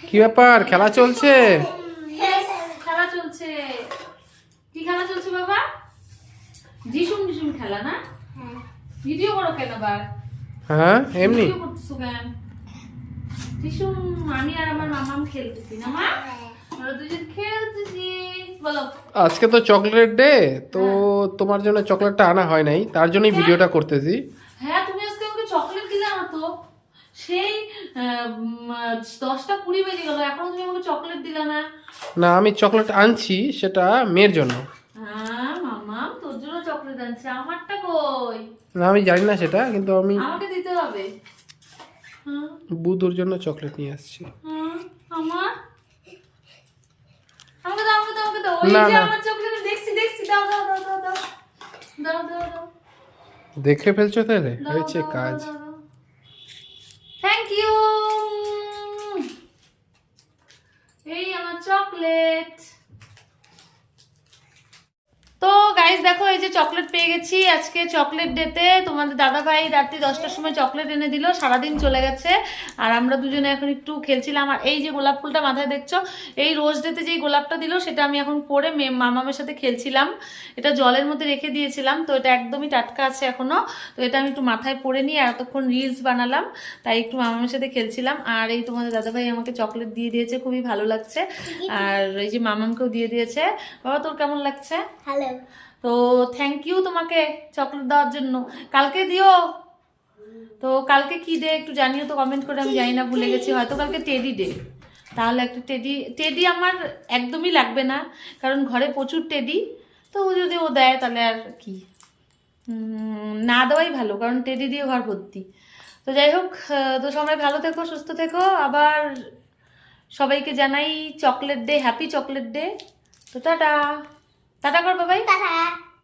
কি ব্যাপার, খেলা চলছে? খেলা চলছে। কি খেলা চলছে বাবা? ঢিসুম ঢিসুম খেলা না? ভিডিও করো কেন আবার? হ্যাঁ এমনি ভিডিও করতেছো কেন? ঢিসুম আমি আর আমার মামাম খেলতেছি না মা? আমরা দুজন খেলতেছি। বলো। আজকে তো চকলেট ডে, তো তোমার জন্য চকলেটটা আনা হয় নাই, তার জন্যই ভিডিওটা করতেছি। হ্যাঁ তুমি আজকে আমাকে চকলেট দিলে না তো, সেই 10টা 20 বেজে গেল, এখনো তুমি আমাকে চকলেট দিলে না। না, আমি চকলেট আনছি, সেটা মেয়ের জন্য। হ্যাঁ মামা তোর জন্য চকলেট আনছে, আমারটা কই? না আমি জানি না সেটা, কিন্তু আমি আমাকে দিতে হবে। হ্যাঁ বুধুর জন্য চকলেট নিয়ে আসছি। হ্যাঁ আমার আমাকে দাও, আমাকে দাও, আমাকে দাও। ওই না, যে না। আমার চকলেট দেখছি দেখছি, দাও দাও দাও দাও দাও দাও দাও দাও দেখে ফেলছো তাহলে, দাও, হয়েছে দাও, কাজ। দাও, দাও। Thank you. এই আমার চকলেট। তো গাইস দেখো, এই যে চকলেট পেয়ে গেছি আজকে চকলেট ডেতে। তোমাদের দাদা ভাই রাত্রি 10টার সময় চকলেট এনে দিল, সারাদিন চলে গেছে। আর আমরা দুজনে এখন একটু খেলছিলাম। আর এই যে গোলাপ ফুলটা মাথায় দেখছো, এই রোজ ডেতে যেই গোলাপটা দিল সেটা আমি এখন পরে মামামের সাথে খেলছিলাম। এটা জলের মধ্যে রেখে দিয়েছিলাম, তো এটা একদমই টাটকা আছে এখনো। তো এটা আমি একটু মাথায় পরে নিয়ে আর এতক্ষণ রিলস বানালাম, তাই একটু মামামের সাথে খেলছিলাম। আর এই তোমাদের দাদা ভাই আমাকে চকলেট দিয়ে দিয়েছে, খুবই ভালো লাগছে। আর এই যে মামামকেও দিয়ে দিয়েছে। বাবা তোর কেমন লাগছে? হ্যালো। তো থ্যাংক ইউ তোমাকে চকলেট দেওয়ার জন্য। কালকে দিও তো, কালকে কি ডে একটু জানিও তো কমেন্ট করে, আমি জানি না, ভুলে গেছি। হয়তো কালকে টেডি ডে, তাহলে একটা টেডি আমার একদমই লাগবে না, কারণ ঘরে প্রচুর টেডি। তো ও যদি ও দেয় তাহলে আর কি, না দেওয়াই ভালো, কারণ টেডি দিয়ে ঘর ভর্তি। তো যাই হোক, তো সবাই ভালো থেকো, সুস্থ থেকো। আবার সবাইকে জানাই chocolate day, happy chocolate day. তো টাটা টাটা কর বাবাই। টাটা।